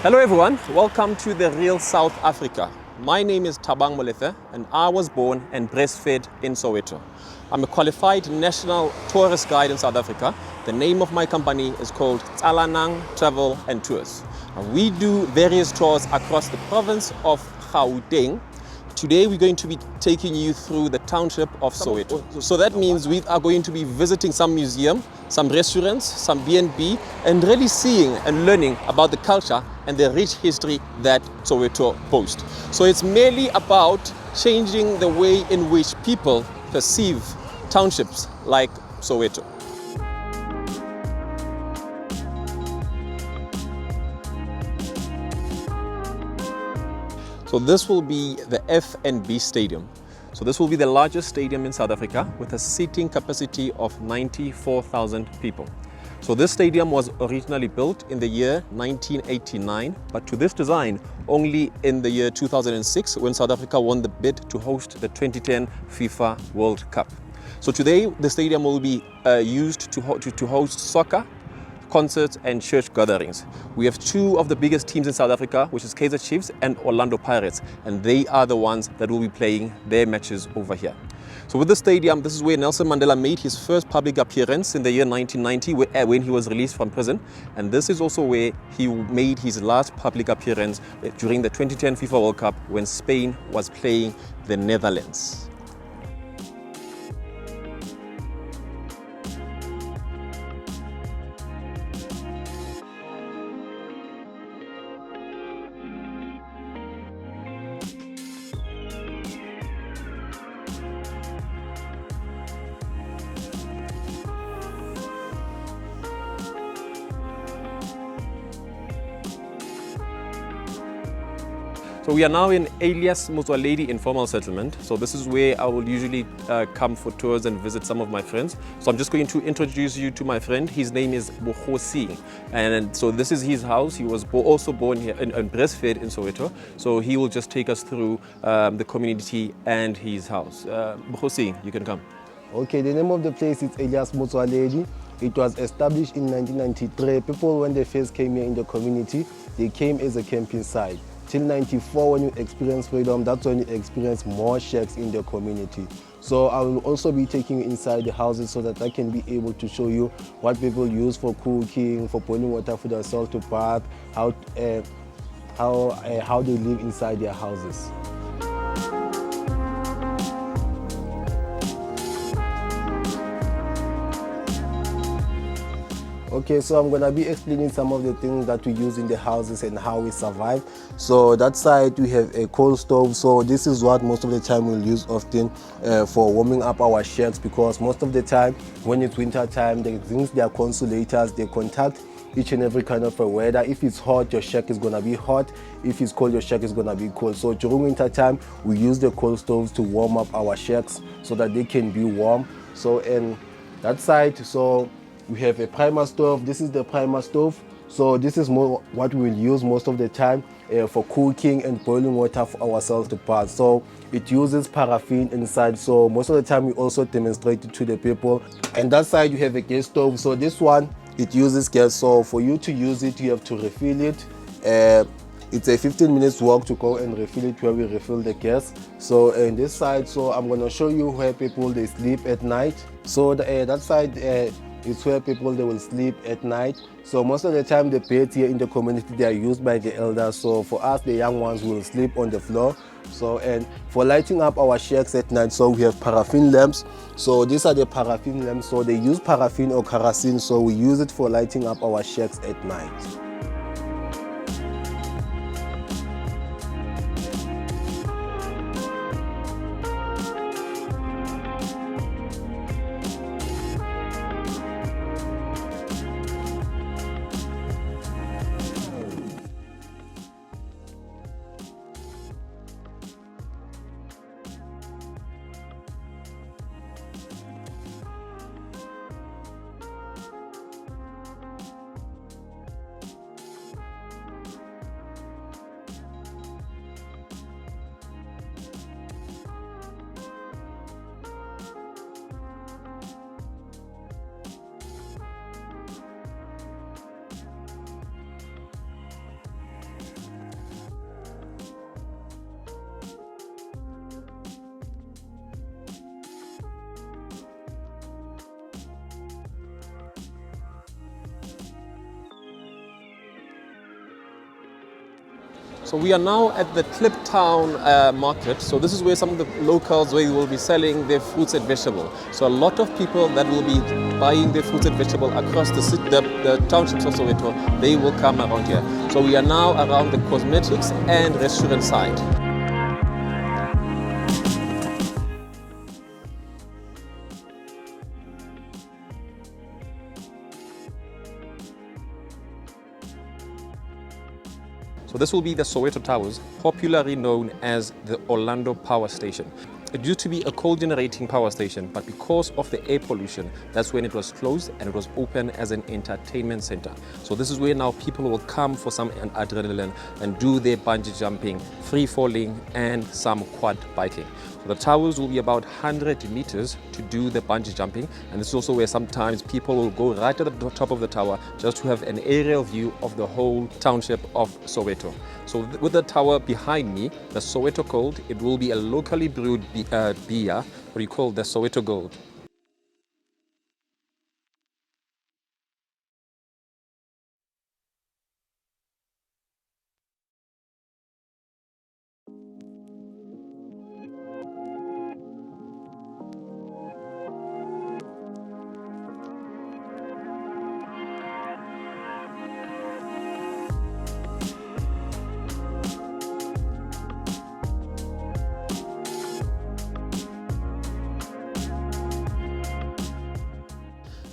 Hello everyone, welcome to the real South Africa. My name is Thabang Molefe and I was born and breastfed in Soweto. I'm a qualified national tourist guide in South Africa. The name of my company is called Tsalanang Travel and Tours. And we do various tours across the province of Gauteng. Today we're going to be taking you through the township of Soweto. So that means we are going to be visiting some museum, some restaurants, some B&B, and really seeing and learning about the culture and the rich history that Soweto boasts. So it's merely about changing the way in which people perceive townships like Soweto. So this will be the FNB Stadium. So this will be the largest stadium in South Africa with a seating capacity of 94,000 people. So this stadium was originally built in the year 1989, but to this design only in the year 2006 when South Africa won the bid to host the 2010 FIFA World Cup. So today the stadium will be used to host soccer, concerts and church gatherings. We have two of the biggest teams in South Africa, which is Kaizer Chiefs and Orlando Pirates, and they are the ones that will be playing their matches over here. So with the stadium, this is where Nelson Mandela made his first public appearance in the year 1990 when he was released from prison, and this is also where he made his last public appearance during the 2010 FIFA World Cup when Spain was playing the Netherlands. So we are now in Elias Motsoaledi Informal Settlement. So this is where I will usually come for tours and visit some of my friends. So I'm just going to introduce you to my friend. His name is Bohosi. And so this is his house. He was also born here and breastfed in Soweto. So he will just take us through the community and his house. Bohosi, you can come. Okay, the name of the place is Elias Motsoaledi. It was established in 1993. People, when they first came here in the community, they came as a camping site. Till 94, when you experience freedom, that's when you experience more shacks in the community. So I will also be taking you inside the houses so that I can be able to show you what people use for cooking, for boiling water for themselves to bath, how they live inside their houses. Okay, so I'm gonna be explaining some of the things that we use in the houses and how we survive. So that side we have a coal stove. So this is what most of the time we'll use often for warming up our shacks, because most of the time when it's winter time, the things, they are consolators, they contact each and every kind of a weather. If it's hot, your shack is gonna be hot. If it's cold, your shack is gonna be cold. So during winter time, we use the coal stoves to warm up our shacks so that they can be warm. So in that side, so we have a primer stove. This is the primer stove. So this is more what we will use most of the time for cooking and boiling water for ourselves to bath. So it uses paraffin inside. So most of the time we also demonstrate it to the people. And that side you have a gas stove. So this one, it uses gas. So for you to use it, you have to refill it. It's a 15 minutes walk to go and refill it where we refill the gas. So in this side, so I'm going to show you where people, they sleep at night. So that side, it's where people, they will sleep at night. So most of the time the beds here in the community, they are used by the elders. So for us, the young ones will sleep on the floor. So, and for lighting up our shacks at night, so we have paraffin lamps. So these are the paraffin lamps. So they use paraffin or kerosene. So we use it for lighting up our shacks at night. So we are now at the Kliptown market. So this is where some of the locals where will be selling their fruits and vegetables. So a lot of people that will be buying their fruits and vegetables across the townships of Soweto, they will come around here. So we are now around the cosmetics and restaurant side. So this will be the Soweto Towers, popularly known as the Orlando Power Station. It used to be a coal generating power station, but because of the air pollution, that's when it was closed and it was open as an entertainment center. So this is where now people will come for some adrenaline and do their bungee jumping, free falling, and some quad biking. So the towers will be about 100 meters to do the bungee jumping, and this is also where sometimes people will go right at the top of the tower just to have an aerial view of the whole township of Soweto. So with the tower behind me, the Soweto Gold, it will be a locally brewed beer, what we call the Soweto Gold.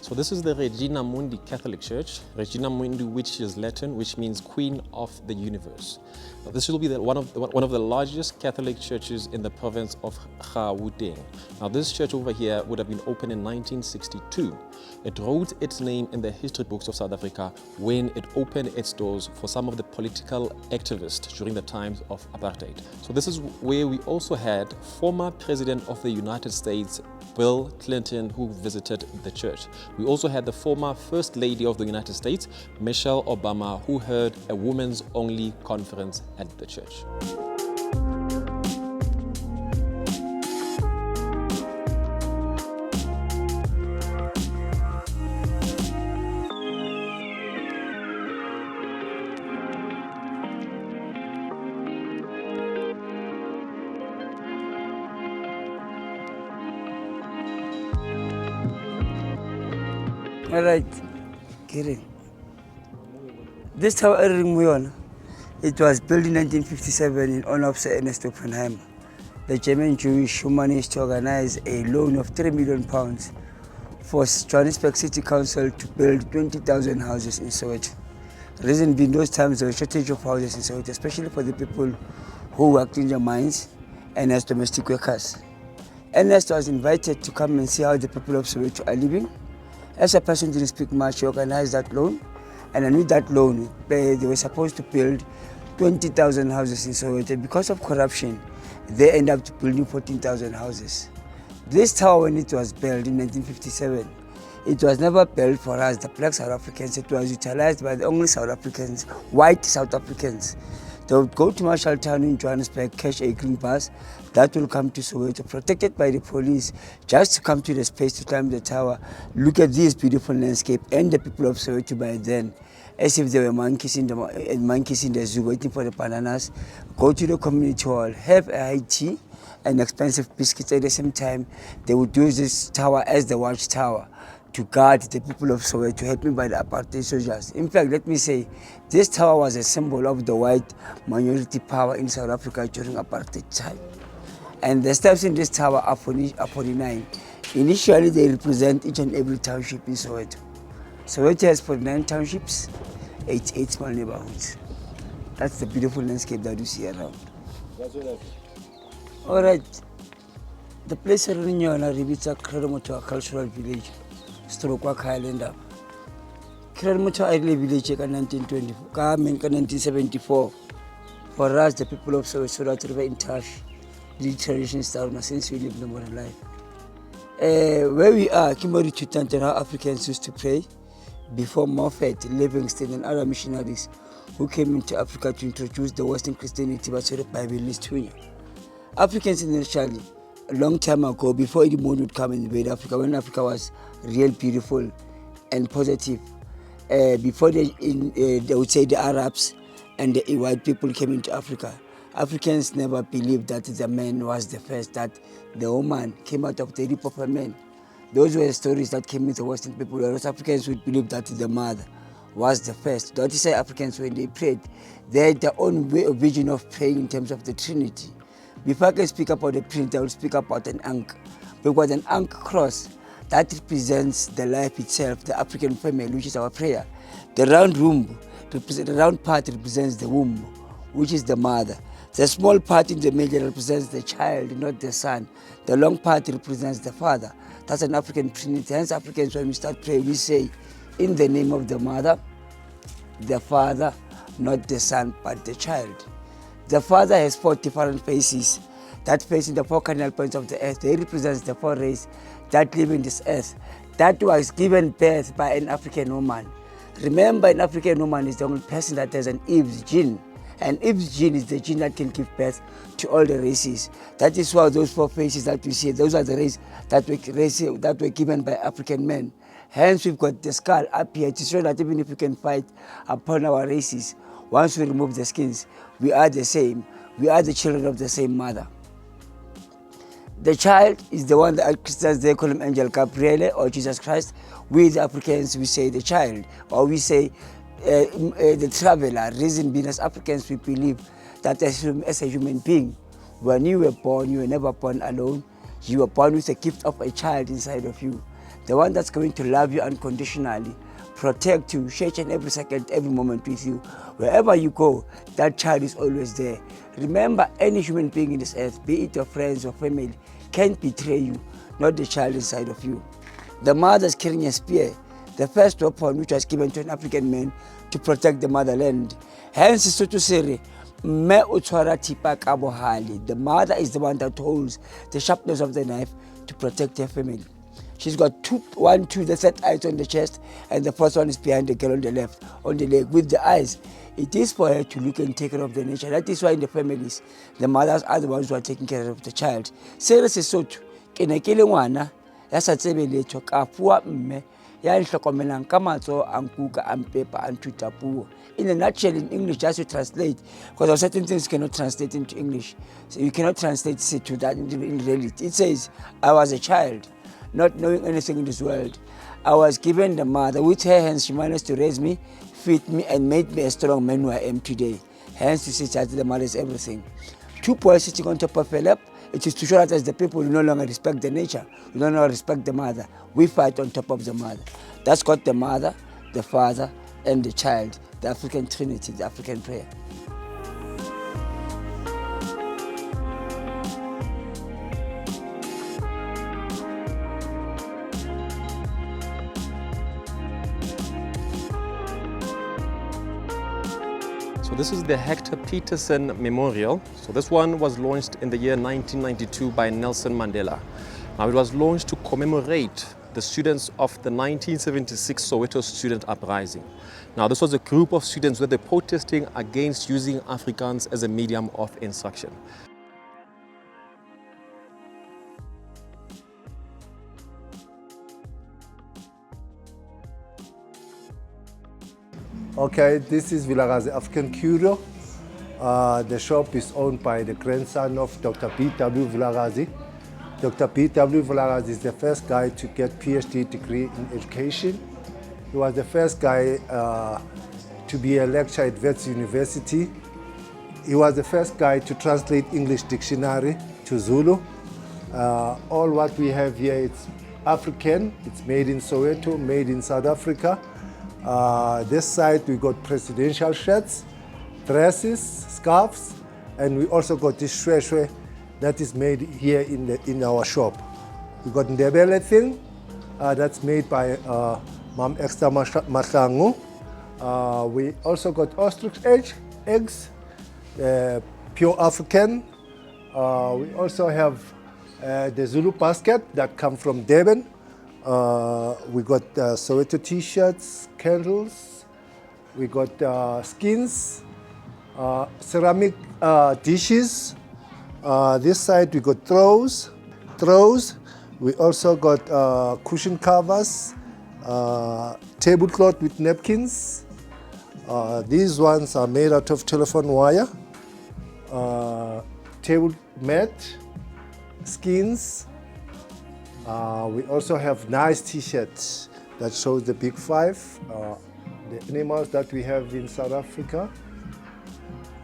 So this is the Regina Mundi Catholic Church. Regina Mundi, which is Latin, which means Queen of the Universe. Now, this will be one of the largest Catholic churches in the province of Gauteng. Now this church over here would have been opened in 1962. It wrote its name in the history books of South Africa when it opened its doors for some of the political activists during the times of apartheid. So this is where we also had former President of the United States, Bill Clinton, who visited the church. We also had the former First Lady of the United States, Michelle Obama, who held a women's only conference at the church. All right, Kidding. This tower it was built in 1957 in honor of Sir Ernest Oppenheimer, the German Jewish humanist, to organize a loan of £3 million for Johannesburg City Council to build 20,000 houses in Soweto. The reason being, those times there was a shortage of houses in Soweto, especially for the people who worked in the mines and as domestic workers. Ernest was invited to come and see how the people of Soweto are living. As a person didn't speak much, he organized that loan, and with that loan, they were supposed to build 20,000 houses in Soweto. Because of corruption, they ended up building 14,000 houses. This tower, when it was built in 1957, it was never built for us, the black South Africans. It was utilized by the only South Africans, white South Africans. They would go to Marshalltown in Johannesburg, catch a green bus that will come to Soweto, protected by the police, just to come to the space to climb the tower, look at this beautiful landscape, and the people of Soweto by then, as if they were monkeys in the zoo waiting for the bananas, go to the community hall, have a high tea and expensive biscuits. At the same time, they would use this tower as the watchtower to guard the people of Soweto, helped me by the apartheid soldiers. In fact, let me say, this tower was a symbol of the white minority power in South Africa during apartheid time. And the steps in this tower are 49. Initially, they represent each and every township in Soweto. Soweto has 49 townships, 88 small neighborhoods. That's the beautiful landscape that you see around. All right, the place in Rinyona is a Kredomoto cultural village. Strokwa Highland. Kredomoto Idle village in 1974. For us, the people of Soweto, that were in touch with the traditional style since we live the modern life. Where we are, Kimori Chutant, how Africans used to pray before Moffat, Livingston, and other missionaries who came into Africa to introduce the Western Christianity, but the Bible list. Africans initially, a long time ago, before any moon would come and invade Africa, when Africa was real beautiful and positive, before they would say the Arabs, and the white people came into Africa. Africans never believed that the man was the first, that the woman came out of the rib of a man. Those were stories that came with the Western people, whereas Africans would believe that the mother was the first. That is why Africans, when they prayed, they had their own way of vision of praying in terms of the Trinity. Before I can speak about the Trinity, I will speak about an ankh. Because an ankh cross, that represents the life itself, the African family, which is our prayer. The round womb, the round part represents the womb, which is the mother. The small part in the middle represents the child, not the son. The long part represents the father. That's an African Trinity. Hence, Africans, when we start praying, we say, in the name of the mother, the father, not the son, but the child. The father has 4 different faces that face in the 4 cardinal points of the earth. They represent the 4 races that live in this earth. That was given birth by an African woman. Remember, an African woman is the only person that has an Eve's gene. And Eve's gene is the gene that can give birth to all the races. That is why those 4 faces that we see, those are the races that were given by African men. Hence, we've got the skull up here to show that even if we can fight upon our races, once we remove the skins, we are the same. We are the children of the same mother. The child is the one that Christians, they call him Angel Gabriele or Jesus Christ. We, the Africans, we say the child, or we say the traveler. Reason being, as Africans, we believe that as a human being, when you were born, you were never born alone. You were born with the gift of a child inside of you. The one that's going to love you unconditionally, protect you, share each and every second, every moment with you. Wherever you go, that child is always there. Remember, any human being in this earth, be it your friends or family, can't betray you, not the child inside of you. The mother's carrying a spear, the first weapon which was given to an African man to protect the motherland. Hence, Soweto Sere, the mother is the one that holds the sharpness of the knife to protect her family. She's got 2, the third eye on the chest, and the first one is behind the girl on the left, on the leg, with the eyes. It is for her to look and take care of the nature. That is why in the families, the mothers are the ones who are taking care of the child. Sere Sesotho, ke ne ke le ngwana ya sa tsebe letho ka fuwa mme ya nhlokomelang ka matsoho a nkuka a mpepa a nthuta puo. In a nutshell, in English, just to translate, because there are certain things you cannot translate into English. So you cannot translate it to that in reality. It says, I was a child, not knowing anything in this world. I was given the mother. With her hands, she managed to raise me, feed me, and made me a strong man who I am today. Hence, you see that the mother is everything. 2 boys sitting on top of a lap, it is to show that as the people, we no longer respect the nature. We no longer respect the mother. We fight on top of the mother. That's got the mother, the father, and the child, the African Trinity, the African prayer. So this is the Hector Peterson Memorial. So this one was launched in the year 1992 by Nelson Mandela. Now it was launched to commemorate the students of the 1976 Soweto student uprising. Now this was a group of students where they were protesting against using Afrikaans as a medium of instruction. Okay, this is Vilakazi African Curio. The shop is owned by the grandson of Dr. P.W. Vilakazi. Dr. P.W. Vilakazi is the first guy to get PhD degree in education. He was the first guy to be a lecturer at Wits University. He was the first guy to translate English dictionary to Zulu. All what we have here, it's African. It's made in Soweto, made in South Africa. This side we got presidential shirts, dresses, scarves, and we also got this shwe that is made here in our shop. We got Ndebele thing that's made by Mam Esther Mahlangu. We also got ostrich eggs, pure African. We also have the Zulu basket that come from Durban. We got Soweto t-shirts, candles, we got skins, ceramic dishes. This side we got throws. We also got cushion covers, tablecloth with napkins, These ones are made out of telephone wire, table mat, skins. We also have nice t-shirts that shows the big five, the animals that we have in South Africa.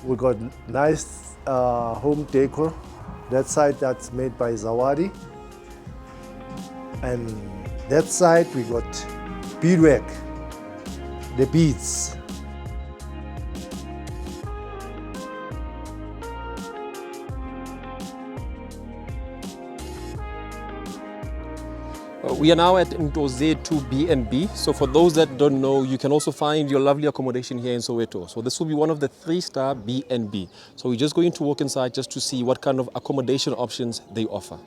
We got nice home decor. That side that's made by Zawadi. And that side we got beadwork, the beads. We are now at Soweto B&B. So for those that don't know, you can also find your lovely accommodation here in Soweto. So this will be one of the 3-star B&B. So we're just going to walk inside just to see what kind of accommodation options they offer.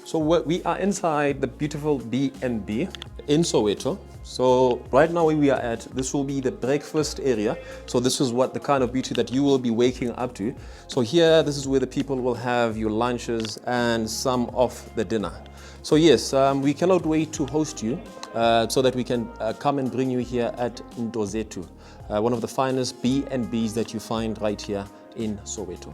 So we are inside the beautiful B&B in Soweto. So right now where we are at, this will be the breakfast area. So this is what the kind of beauty that you will be waking up to. So here, this is where the people will have your lunches and some of the dinner. So yes, we cannot wait to host you so that we can come and bring you here at Soweto, one of the finest B&Bs that you find right here in Soweto.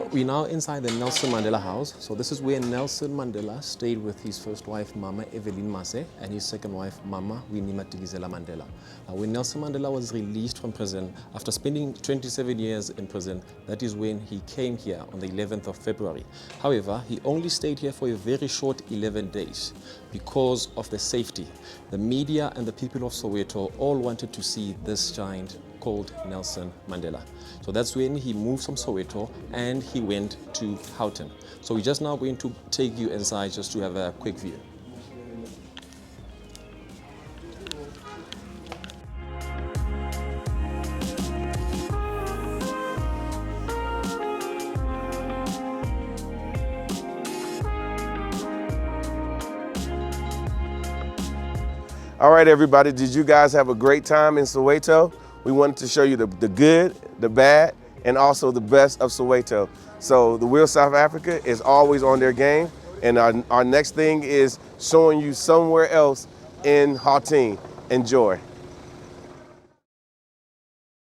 We're now inside the Nelson Mandela house. So this is where Nelson Mandela stayed with his first wife, Mama Evelyn Mase, and his second wife, Mama Winnie Madikizela Mandela. Now, when Nelson Mandela was released from prison after spending 27 years in prison, that is when he came here on the 11th of February. However, he only stayed here for a very short 11 days because of the safety. The media and the people of Soweto all wanted to see this giant called Nelson Mandela. So that's when he moved from Soweto and he went to Houghton. So we're just now going to take you inside just to have a quick view. All right, everybody, did you guys have a great time in Soweto? We wanted to show you the good, the bad, and also the best of Soweto. So the Wheel South Africa is always on their game, and our next thing is showing you somewhere else in Gauteng. Enjoy.